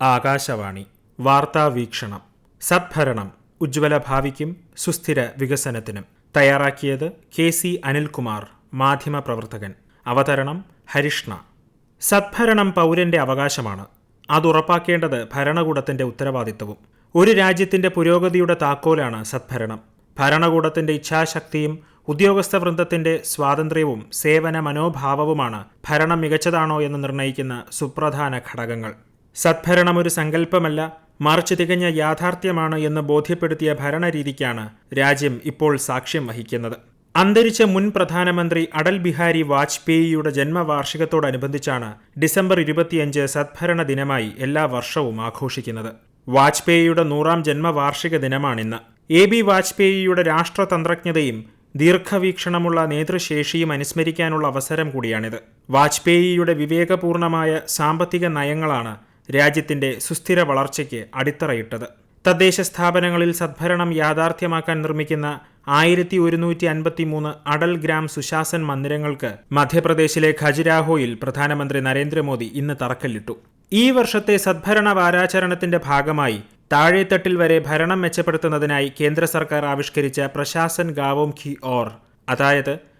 ആകാശവാണി വാർത്താ വീക്ഷണം. സദ്ഭരണം ഉജ്ജ്വല ഭാവിക്കും സുസ്ഥിര വികസനത്തിനും. തയ്യാറാക്കിയത് KC അനിൽകുമാർ, മാധ്യമപ്രവർത്തകൻ. അവതരണം ഹരിഷ്ണ. സദ്ഭരണം പൗരന്റെ അവകാശമാണ്. അതുറപ്പാക്കേണ്ടത് ഭരണകൂടത്തിന്റെ ഉത്തരവാദിത്തവും. ഒരു രാജ്യത്തിന്റെ പുരോഗതിയുടെ താക്കോലാണ് സദ്ഭരണം. ഭരണകൂടത്തിന്റെ ഇച്ഛാശക്തിയും ഉദ്യോഗസ്ഥ വൃന്ദത്തിന്റെ സ്വാതന്ത്ര്യവും സേവന മനോഭാവവുമാണ് ഭരണം മികച്ചതാണോ എന്ന് നിർണ്ണയിക്കുന്ന സുപ്രധാന ഘടകങ്ങൾ. സദ്ഭരണം ഒരു സങ്കല്പമല്ല, മറിച്ച് തികഞ്ഞ യാഥാർത്ഥ്യമാണ് എന്ന് ബോധ്യപ്പെടുത്തിയ ഭരണരീതിക്കാണ് രാജ്യം ഇപ്പോൾ സാക്ഷ്യം വഹിക്കുന്നത്. അന്തരിച്ച മുൻ പ്രധാനമന്ത്രി അടൽ ബിഹാരി വാജ്പേയിയുടെ ജന്മവാർഷികത്തോടനുബന്ധിച്ചാണ് ഡിസംബർ 25 സദ്ഭരണ ദിനമായി എല്ലാ വർഷവും ആഘോഷിക്കുന്നത്. വാജ്പേയിയുടെ 100ാം ജന്മവാർഷിക ദിനമാണിന്ന്. AB വാജ്പേയിയുടെ രാഷ്ട്രതന്ത്രജ്ഞതയും ദീർഘവീക്ഷണമുള്ള നേതൃശേഷിയും അനുസ്മരിക്കാനുള്ള അവസരം കൂടിയാണിത്. വാജ്പേയിയുടെ വിവേകപൂർണമായ സാമ്പത്തിക നയങ്ങളാണ് രാജ്യത്തിന്റെ സുസ്ഥിര വളർച്ചയ്ക്ക് അടിത്തറയിട്ടത്. തദ്ദേശ സ്ഥാപനങ്ങളിൽ സദ്ഭരണം യാഥാർത്ഥ്യമാക്കാൻ നിർമ്മിക്കുന്ന 1153 അടൽ ഗ്രാം സുശാസൻ മന്ദിരങ്ങൾക്ക് മധ്യപ്രദേശിലെ ഖജുരാഹോയിൽ പ്രധാനമന്ത്രി നരേന്ദ്രമോദി ഇന്ന് തറക്കല്ലിട്ടു. ഈ വർഷത്തെ സദ്ഭരണ വാരാചരണത്തിന്റെ ഭാഗമായി താഴെത്തട്ടിൽ വരെ ഭരണം മെച്ചപ്പെടുത്തുന്നതിനായി കേന്ദ്ര സർക്കാർ ആവിഷ്കരിച്ച പ്രശാസൻ ഗാവോം കി ഓർ, അതായത്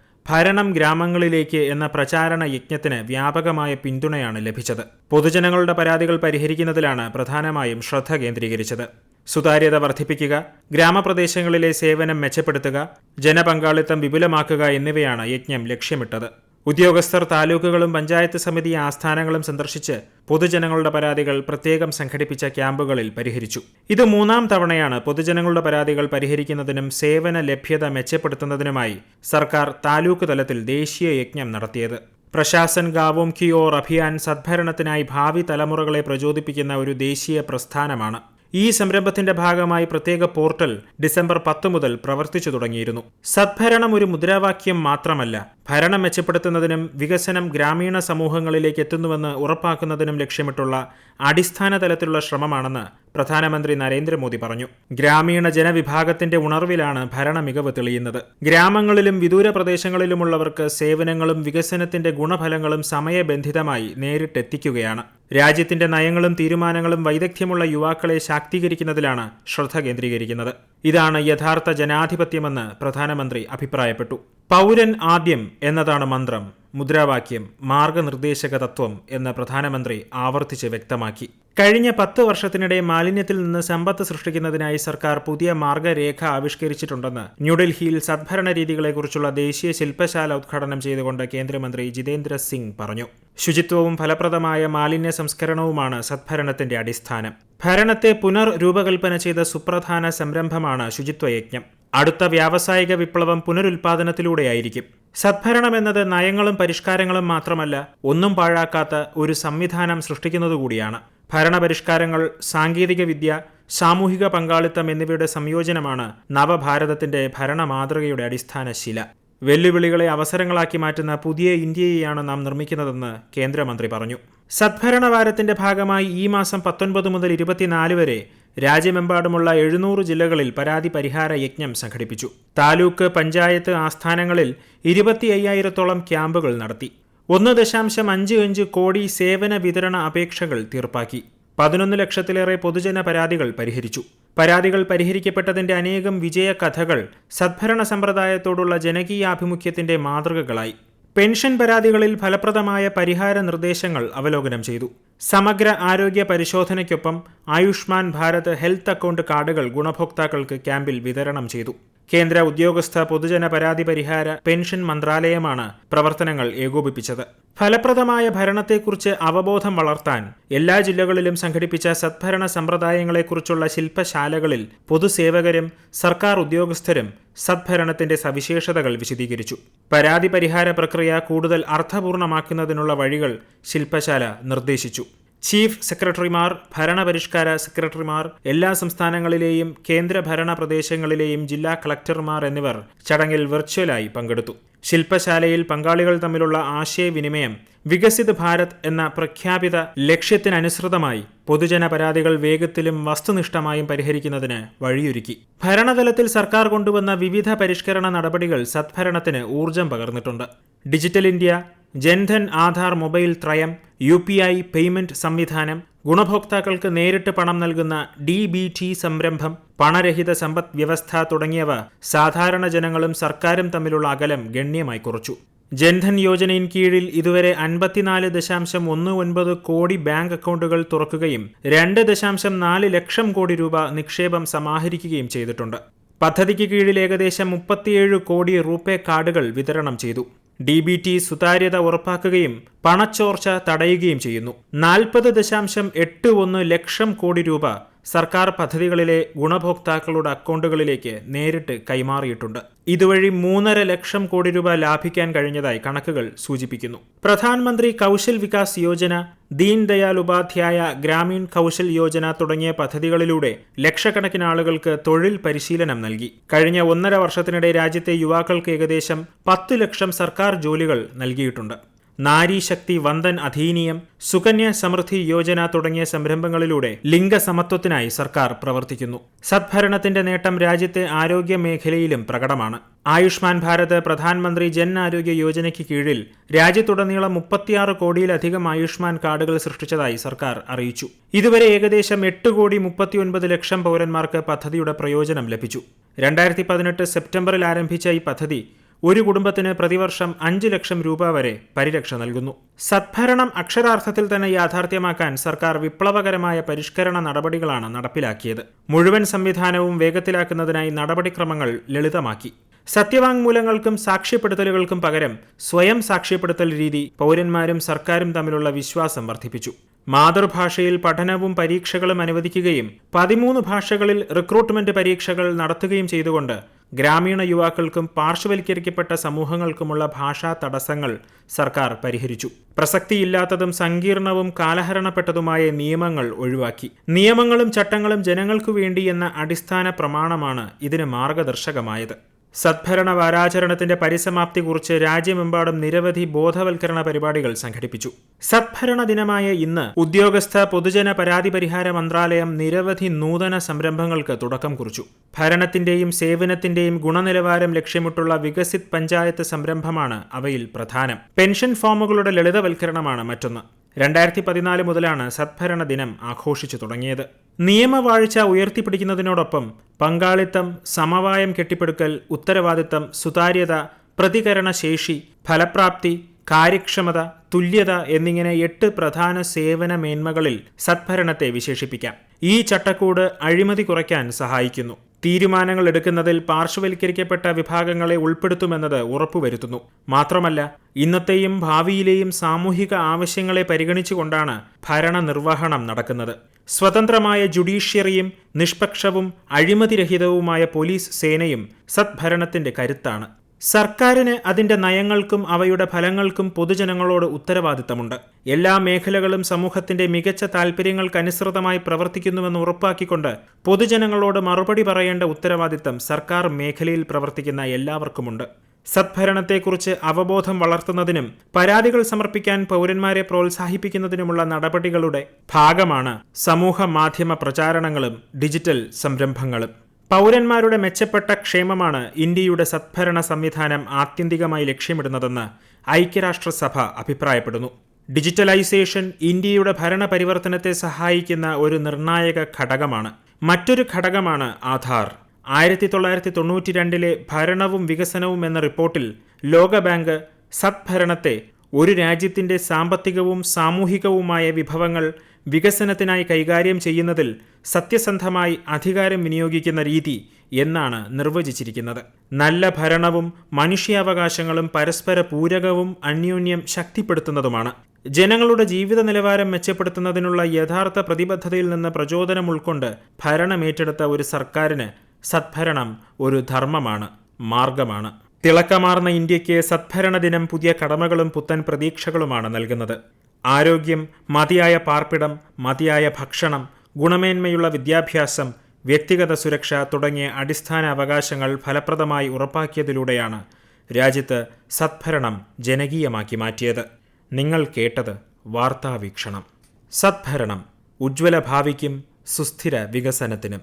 ഭരണം ഗ്രാമങ്ങളിലേക്ക് എന്ന പ്രചാരണ യജ്ഞത്തിന് വ്യാപകമായ പിന്തുണയാണ് ലഭിച്ചത്. പൊതുജനങ്ങളുടെ പരാതികൾ പരിഹരിക്കുന്നതിലാണ് പ്രധാനമായും ശ്രദ്ധ കേന്ദ്രീകരിച്ചത്. സുതാര്യത വർദ്ധിപ്പിക്കുക, ഗ്രാമപ്രദേശങ്ങളിലെ സേവനം മെച്ചപ്പെടുത്തുക, ജനപങ്കാളിത്തം വിപുലമാക്കുക എന്നിവയാണ് യജ്ഞം ലക്ഷ്യമിട്ടത്. ഉദ്യോഗസ്ഥർ താലൂക്കുകളും പഞ്ചായത്ത് സമിതി ആസ്ഥാനങ്ങളും സന്ദർശിച്ച് പൊതുജനങ്ങളുടെ പരാതികൾ പ്രത്യേകം സംഘടിപ്പിച്ച ക്യാമ്പുകളിൽ പരിഹരിച്ചു. ഇത് 3ാം തവണയാണ് പൊതുജനങ്ങളുടെ പരാതികൾ പരിഹരിക്കുന്നതിനും സേവന ലഭ്യത മെച്ചപ്പെടുത്തുന്നതിനുമായി സർക്കാർ താലൂക്ക് തലത്തിൽ ദേശീയ യജ്ഞം നടത്തിയത്. പ്രശാസൻ ഗാവോം കി ഓർ അഭിയാൻ സദ്ഭരണത്തിനായി ഭാവി തലമുറകളെ പ്രചോദിപ്പിക്കുന്ന ഒരു ദേശീയ പ്രസ്ഥാനമാണ്. ഈ സംരംഭത്തിന്റെ ഭാഗമായി പ്രത്യേക പോർട്ടൽ ഡിസംബർ 10 മുതൽ പ്രവർത്തിച്ചു തുടങ്ങിയിരുന്നു. സദ്ഭരണം ഒരു മുദ്രാവാക്യം മാത്രമല്ല, ഭരണം മെച്ചപ്പെടുത്തുന്നതിനും വികസനം ഗ്രാമീണ സമൂഹങ്ങളിലേക്ക് എത്തുന്നുവെന്ന് ഉറപ്പാക്കുന്നതിനും ലക്ഷ്യമിട്ടുള്ള അടിസ്ഥാന തലത്തിലുള്ള ശ്രമമാണെന്ന് പ്രധാനമന്ത്രി നരേന്ദ്രമോദി പറഞ്ഞു. ഗ്രാമീണ ജനവിഭാഗത്തിന്റെ ഉണർവിലാണ് ഭരണ മികവ് തെളിയുന്നത്. ഗ്രാമങ്ങളിലും വിദൂര പ്രദേശങ്ങളിലുമുള്ളവർക്ക് സേവനങ്ങളും വികസനത്തിന്റെ ഗുണഫലങ്ങളും സമയബന്ധിതമായി നേരിട്ടെത്തിക്കുകയാണ്. രാജ്യത്തിന്റെ നയങ്ങളും തീരുമാനങ്ങളും വൈദഗ്ധ്യമുള്ള യുവാക്കളെ ശാക്തീകരിക്കുന്നതിലാണ് ശ്രദ്ധ കേന്ദ്രീകരിക്കുന്നത്. ഇതാണ് യഥാർത്ഥ ജനാധിപത്യമെന്ന് പ്രധാനമന്ത്രി അഭിപ്രായപ്പെട്ടു. പൗരൻ ആദ്യം എന്നതാണ് മന്ത്രം, മുദ്രാവാക്യം, മാർഗനിർദ്ദേശക തത്വം എന്ന് പ്രധാനമന്ത്രി ആവർത്തിച്ച് വ്യക്തമാക്കി. കഴിഞ്ഞ 10 വർഷത്തിനിടെ മാലിന്യത്തിൽ നിന്ന് സമ്പത്ത് സൃഷ്ടിക്കുന്നതിനായി സർക്കാർ പുതിയ മാർഗരേഖ ആവിഷ്കരിച്ചിട്ടുണ്ടെന്ന് ന്യൂഡൽഹിയിൽ സദ്ഭരണ രീതികളെക്കുറിച്ചുള്ള ദേശീയ ശില്പശാല ഉദ്ഘാടനം ചെയ്തുകൊണ്ട് കേന്ദ്രമന്ത്രി ജിതേന്ദ്ര സിംഗ് പറഞ്ഞു. ശുചിത്വവും ഫലപ്രദമായ മാലിന്യ സംസ്കരണവുമാണ് സദ്ഭരണത്തിന്റെ അടിസ്ഥാനം. ഭരണത്തെ പുനർരൂപകൽപ്പന ചെയ്ത സുപ്രധാന സംരംഭമാണ് ശുചിത്വയജ്ഞം. അടുത്ത വ്യാവസായിക വിപ്ലവം പുനരുൽപാദനത്തിലൂടെയായിരിക്കും. സദ്ഭരണം എന്നത് നയങ്ങളും പരിഷ്കാരങ്ങളും മാത്രമല്ല, ഒന്നും പാഴാക്കാത്ത ഒരു സംവിധാനം സൃഷ്ടിക്കുന്നതുകൂടിയാണ്. ഭരണപരിഷ്കാരങ്ങൾ, സാങ്കേതിക വിദ്യ, സാമൂഹിക പങ്കാളിത്തം എന്നിവയുടെ സംയോജനമാണ് നവഭാരതത്തിന്റെ ഭരണ മാതൃകയുടെ അടിസ്ഥാന ശില. വെല്ലുവിളികളെ അവസരങ്ങളാക്കി മാറ്റുന്ന പുതിയ ഇന്ത്യയെയാണ് നാം നിർമ്മിക്കുന്നതെന്ന് കേന്ദ്രമന്ത്രി പറഞ്ഞു. സദ്ഭരണവാരത്തിന്റെ ഭാഗമായി ഈ മാസം 19 മുതൽ 24 വരെ രാജ്യമെമ്പാടുമുള്ള 700 ജില്ലകളിൽ പരാതി പരിഹാര യജ്ഞം സംഘടിപ്പിച്ചു. താലൂക്ക്, പഞ്ചായത്ത് ആസ്ഥാനങ്ങളിൽ 25,000-ഓളം ക്യാമ്പുകൾ നടത്തി. 1.55 കോടി സേവന വിതരണ അപേക്ഷകൾ തീർപ്പാക്കി. 11 ലക്ഷത്തിലേറെ പൊതുജന പരാതികൾ പരിഹരിച്ചു. പരാതികൾ പരിഹരിക്കപ്പെട്ടതിന്റെ അനേകം വിജയ കഥകൾ സദ്ഭരണ സമ്പ്രദായത്തോടുള്ള ജനകീയാഭിമുഖ്യത്തിന്റെ മാതൃകകളായി. പെൻഷൻ പരാതികളിൽ ഫലപ്രദമായ പരിഹാര നിർദ്ദേശങ്ങൾ അവലോകനം ചെയ്തു. സമഗ്ര ആരോഗ്യ പരിശോധനയ്ക്കൊപ്പം ആയുഷ്മാൻ ഭാരത് ഹെൽത്ത് അക്കൗണ്ട് കാർഡുകൾ ഗുണഭോക്താക്കൾക്ക് ക്യാമ്പിൽ വിതരണം ചെയ്തു. കേന്ദ്ര ഉദ്യോഗസ്ഥ പൊതുജന പരാതി പരിഹാര പെൻഷൻ മന്ത്രാലയമാണ് പ്രവർത്തനങ്ങൾ ഏകോപിപ്പിച്ചത്. ഫലപ്രദമായ ഭരണത്തെക്കുറിച്ച് അവബോധം വളർത്താൻ എല്ലാ ജില്ലകളിലും സംഘടിപ്പിച്ച സദ്ഭരണ സമ്പ്രദായങ്ങളെക്കുറിച്ചുള്ള ശില്പശാലകളിൽ പൊതുസേവകരും സർക്കാർ ഉദ്യോഗസ്ഥരും സദ്ഭരണത്തിന്റെ സവിശേഷതകൾ വിശദീകരിച്ചു. പരാതി പരിഹാര പ്രക്രിയ കൂടുതൽ അർത്ഥപൂർണമാക്കുന്നതിനുള്ള വഴികൾ ശില്പശാല നിർദ്ദേശിച്ചു. ചീഫ് സെക്രട്ടറിമാർ, ഭരണപരിഷ്കാര സെക്രട്ടറിമാർ, എല്ലാ സംസ്ഥാനങ്ങളിലെയും കേന്ദ്രഭരണ പ്രദേശങ്ങളിലെയും ജില്ലാ കളക്ടർമാർ എന്നിവർ ചടങ്ങിൽ വെർച്വലായി പങ്കെടുത്തു. ശില്പശാലയിൽ പങ്കാളികൾ തമ്മിലുള്ള ആശയവിനിമയം വികസിത് ഭാരത് എന്ന പ്രഖ്യാപിത ലക്ഷ്യത്തിനനുസൃതമായി പൊതുജന പരാതികൾ വേഗത്തിലും വസ്തുനിഷ്ഠമായും പരിഹരിക്കുന്നതിന് വഴിയൊരുക്കി. ഭരണതലത്തിൽ സർക്കാർ കൊണ്ടുവന്ന വിവിധ പരിഷ്കരണ നടപടികൾ സദ്ഭരണത്തിന് ഊർജം പകർന്നിട്ടുണ്ട്. Digital India, Jan Dhan Aadhaar mobile ത്രയം, UPI payment സംവിധാനം, ഗുണഭോക്താക്കൾക്ക് നേരിട്ട് പണം നൽകുന്ന DBT സംരംഭം, പണരഹിത സമ്പദ് വ്യവസ്ഥ തുടങ്ങിയവ സാധാരണ ജനങ്ങളും സർക്കാരും തമ്മിലുള്ള അകലം ഗണ്യമായി കുറച്ചു. ജൻധൻ യോജനയിൻ കീഴിൽ ഇതുവരെ 54.19 കോടി ബാങ്ക് അക്കൗണ്ടുകൾ തുറക്കുകയും 2.4 ലക്ഷം കോടി രൂപ നിക്ഷേപം സമാഹരിക്കുകയും ചെയ്തിട്ടുണ്ട്. പദ്ധതിക്ക് കീഴിൽ ഏകദേശം 37 കോടി റൂപേ കാർഡുകൾ വിതരണം ചെയ്തു. DBT സുതാര്യത ഉറപ്പാക്കുകയും പണച്ചോർച്ച തടയുകയും ചെയ്യുന്നു. 40.81 ലക്ഷം കോടി രൂപ സർക്കാർ പദ്ധതികളിലെ ഗുണഭോക്താക്കളുടെ അക്കൗണ്ടുകളിലേക്ക് നേരിട്ട് കൈമാറിയിട്ടുണ്ട്. ഇതുവഴി 3.5 ലക്ഷം കോടി രൂപ ലാഭിക്കാൻ കഴിഞ്ഞതായി കണക്കുകൾ സൂചിപ്പിക്കുന്നു. പ്രധാനമന്ത്രി കൗശൽ വികാസ് യോജന, ദീൻ ദയാൽ ഉപാധ്യായ ഗ്രാമീൺ കൗശൽ യോജന തുടങ്ങിയ പദ്ധതികളിലൂടെ ലക്ഷക്കണക്കിന് ആളുകൾക്ക് തൊഴിൽ പരിശീലനം നൽകി. കഴിഞ്ഞ 1.5 വർഷത്തിനിടെ രാജ്യത്തെ യുവാക്കൾക്ക് ഏകദേശം 10 ലക്ഷം സർക്കാർ ജോലികൾ നൽകിയിട്ടുണ്ട്. നാരീശക്തി വന്ദൻ അധീനിയം, സുകന്യ സമൃദ്ധി യോജന തുടങ്ങിയ സംരംഭങ്ങളിലൂടെ ലിംഗസമത്വത്തിനായി സർക്കാർ പ്രവർത്തിക്കുന്നു. സദ്ഭരണത്തിന്റെ നേട്ടം രാജ്യത്തെ ആരോഗ്യ മേഖലയിലും പ്രകടമാണ്. ആയുഷ്മാൻ ഭാരത് പ്രധാനമന്ത്രി ജൻ ആരോഗ്യ യോജനയ്ക്ക് കീഴിൽ രാജ്യത്തുടനീളം 36 കോടിയിലധികം ആയുഷ്മാൻ കാർഡുകൾ സൃഷ്ടിച്ചതായി സർക്കാർ അറിയിച്ചു. ഇതുവരെ ഏകദേശം 8.39 ലക്ഷം പൗരന്മാർക്ക് പദ്ധതിയുടെ പ്രയോജനം ലഭിച്ചു. 2018 സെപ്റ്റംബറിൽ ആരംഭിച്ച ഈ പദ്ധതി ഒരു കുടുംബത്തിന് പ്രതിവർഷം 5 ലക്ഷം രൂപ വരെ പരിരക്ഷ നൽകുന്നു. സദ്ഭരണം അക്ഷരാർത്ഥത്തിൽ തന്നെ യാഥാർത്ഥ്യമാക്കാൻ സർക്കാർ വിപ്ലവകരമായ പരിഷ്കരണ നടപടികളാണ് നടപ്പിലാക്കിയത്. മുഴുവൻ സംവിധാനവും വേഗത്തിലാക്കുന്നതിനായി നടപടിക്രമങ്ങൾ ലളിതമാക്കി. സത്യവാങ്മൂലങ്ങൾക്കും സാക്ഷ്യപ്പെടുത്തലുകൾക്കും പകരം സ്വയം സാക്ഷ്യപ്പെടുത്തൽ രീതി പൗരന്മാരും സർക്കാരും തമ്മിലുള്ള വിശ്വാസം വർദ്ധിപ്പിച്ചു. മാതൃഭാഷയിൽ പഠനവും പരീക്ഷകളും അനുവദിക്കുകയും 13 ഭാഷകളിൽ റിക്രൂട്ട്മെന്റ് പരീക്ഷകൾ നടത്തുകയും ചെയ്തുകൊണ്ട് ഗ്രാമീണ യുവാക്കൾക്കും പാർശ്വവൽക്കരിക്കപ്പെട്ട സമൂഹങ്ങൾക്കുമുള്ള ഭാഷാ തടസ്സങ്ങൾ സർക്കാർ പരിഹരിച്ചു. പ്രസക്തിയില്ലാത്തതും സങ്കീർണവും കാലഹരണപ്പെട്ടതുമായ നിയമങ്ങൾ ഒഴിവാക്കി. നിയമങ്ങളും ചട്ടങ്ങളും ജനങ്ങൾക്കു വേണ്ടി എന്ന അടിസ്ഥാന പ്രമാണമാണ് ഇതിന് മാർഗദർശകമായത്. സദ്ഭരണ വാരാചരണത്തിന്റെ പരിസമാപ്തി കുറിച്ച് രാജ്യമെമ്പാടും നിരവധി ബോധവൽക്കരണ പരിപാടികൾ സംഘടിപ്പിച്ചു. സദ്ഭരണ ദിനമായ ഇന്ന് ഉദ്യോഗസ്ഥ പൊതുജന പരാതി പരിഹാര മന്ത്രാലയം നിരവധി നൂതന സംരംഭങ്ങൾക്ക് തുടക്കം കുറിച്ചു. ഭരണത്തിന്റെയും സേവനത്തിന്റെയും ഗുണനിലവാരം ലക്ഷ്യമിട്ടുള്ള വികസിത് പഞ്ചായത്ത് സംരംഭമാണ് അവയിൽ പ്രധാനം. പെൻഷൻ ഫോമുകളുടെ ലളിതവൽക്കരണമാണ് മറ്റൊന്ന്. 2014 മുതലാണ് സദ്ഭരണ ദിനം ആഘോഷിച്ചു തുടങ്ങിയത്. നിയമവാഴ്ച ഉയർത്തിപ്പിടിക്കുന്നതിനോടൊപ്പം പങ്കാളിത്തം, സമവായം കെട്ടിപ്പടുക്കൽ, ഉത്തരവാദിത്തം, സുതാര്യത, പ്രതികരണശേഷി, ഫലപ്രാപ്തി, കാര്യക്ഷമത, തുല്യത എന്നിങ്ങനെ 8 പ്രധാന സേവന മേന്മകളിൽ സദ്ഭരണത്തെ വിശേഷിപ്പിക്കാം. ഈ ചട്ടക്കൂട് അഴിമതി കുറയ്ക്കാൻ സഹായിക്കുന്നു. തീരുമാനങ്ങൾ എടുക്കുന്നതിൽ പാർശ്വവൽക്കരിക്കപ്പെട്ട വിഭാഗങ്ങളെ ഉൾപ്പെടുത്തുമെന്നത് ഉറപ്പുവരുത്തുന്നു. മാത്രമല്ല, ഇന്നത്തെയും ഭാവിയിലെയും സാമൂഹിക ആവശ്യങ്ങളെ പരിഗണിച്ചുകൊണ്ടാണ് ഭരണനിർവഹണം നടക്കുന്നത്. സ്വതന്ത്രമായ ജുഡീഷ്യറിയും നിഷ്പക്ഷവും അഴിമതിരഹിതവുമായ പോലീസ് സേനയും സദ്ഭരണത്തിന്റെ കരുത്താണ്. സർക്കാരിന് അതിന്റെ നയങ്ങൾക്കും അവയുടെ ഫലങ്ങൾക്കും പൊതുജനങ്ങളോട് ഉത്തരവാദിത്തമുണ്ട്. എല്ലാ മേഖലകളും സമൂഹത്തിന്റെ മികച്ച താൽപര്യങ്ങൾക്കനുസൃതമായി പ്രവർത്തിക്കുന്നുവെന്ന് ഉറപ്പാക്കിക്കൊണ്ട് പൊതുജനങ്ങളോട് മറുപടി പറയേണ്ട ഉത്തരവാദിത്തം സർക്കാർ മേഖലയിൽ പ്രവർത്തിക്കുന്ന എല്ലാവർക്കുമുണ്ട്. സദ്ഭരണത്തെക്കുറിച്ച് അവബോധം വളർത്തുന്നതിനും പരാതികൾ സമർപ്പിക്കാൻ പൗരന്മാരെ പ്രോത്സാഹിപ്പിക്കുന്നതിനുമുള്ള നടപടികളുടെ ഭാഗമാണ് സമൂഹ മാധ്യമ പ്രചാരണങ്ങളും ഡിജിറ്റൽ സംരംഭങ്ങളും. പൗരന്മാരുടെ മെച്ചപ്പെട്ട ക്ഷേമമാണ് ഇന്ത്യയുടെ സദ്ഭരണ സംവിധാനം ആത്യന്തികമായി ലക്ഷ്യമിടുന്നതെന്ന് ഐക്യരാഷ്ട്രസഭ അഭിപ്രായപ്പെടുന്നു. ഡിജിറ്റലൈസേഷൻ ഇന്ത്യയുടെ ഭരണപരിവർത്തനത്തെ സഹായിക്കുന്ന ഒരു നിർണായക ഘടകമാണ്. മറ്റൊരു ഘടകമാണ് ആധാർ. 1992 ഭരണവും വികസനവും എന്ന റിപ്പോർട്ടിൽ ലോകബാങ്ക് സദ്ഭരണത്തെ ഒരു രാജ്യത്തിന്റെ സാമ്പത്തികവും സാമൂഹികവുമായ വിഭവങ്ങൾ വികസനത്തിനായി കൈകാര്യം ചെയ്യുന്നതിൽ സത്യസന്ധമായി അധികാരം വിനിയോഗിക്കുന്ന രീതി എന്നാണ് നിർവചിച്ചിരിക്കുന്നത്. നല്ല ഭരണവും മനുഷ്യാവകാശങ്ങളും പരസ്പര പൂരകവും അന്യോന്യം ശക്തിപ്പെടുത്തുന്നതുമാണ്. ജനങ്ങളുടെ ജീവിത നിലവാരം മെച്ചപ്പെടുത്തുന്നതിനുള്ള യഥാർത്ഥ പ്രതിബദ്ധതയിൽ നിന്ന് പ്രചോദനം ഉൾക്കൊണ്ട് ഭരണമേറ്റെടുത്ത ഒരു സർക്കാരിന് സദ്ഭരണം ഒരു ധർമ്മമാണ്, മാർഗമാണ്. തിളക്കമാർന്ന ഇന്ത്യയ്ക്ക് സദ്ഭരണ ദിനം പുതിയ കടമകളും പുത്തൻ പ്രതീക്ഷകളുമാണ് നൽകുന്നത്. ആരോഗ്യം, മതിയായ പാർപ്പിടം, മതിയായ ഭക്ഷണം, ഗുണമേന്മയുള്ള വിദ്യാഭ്യാസം, വ്യക്തിഗത സുരക്ഷ തുടങ്ങിയ അടിസ്ഥാന അവകാശങ്ങൾ ഫലപ്രദമായി ഉറപ്പാക്കിയതിലൂടെയാണ് രാജ്യത്ത് സദ്ഭരണം ജനകീയമാക്കി മാറ്റിയത്. നിങ്ങൾ കേട്ടത് വാർത്താവീക്ഷണം. സദ്ഭരണം ഉജ്ജ്വല ഭാവിക്കും സുസ്ഥിര വികസനത്തിനും.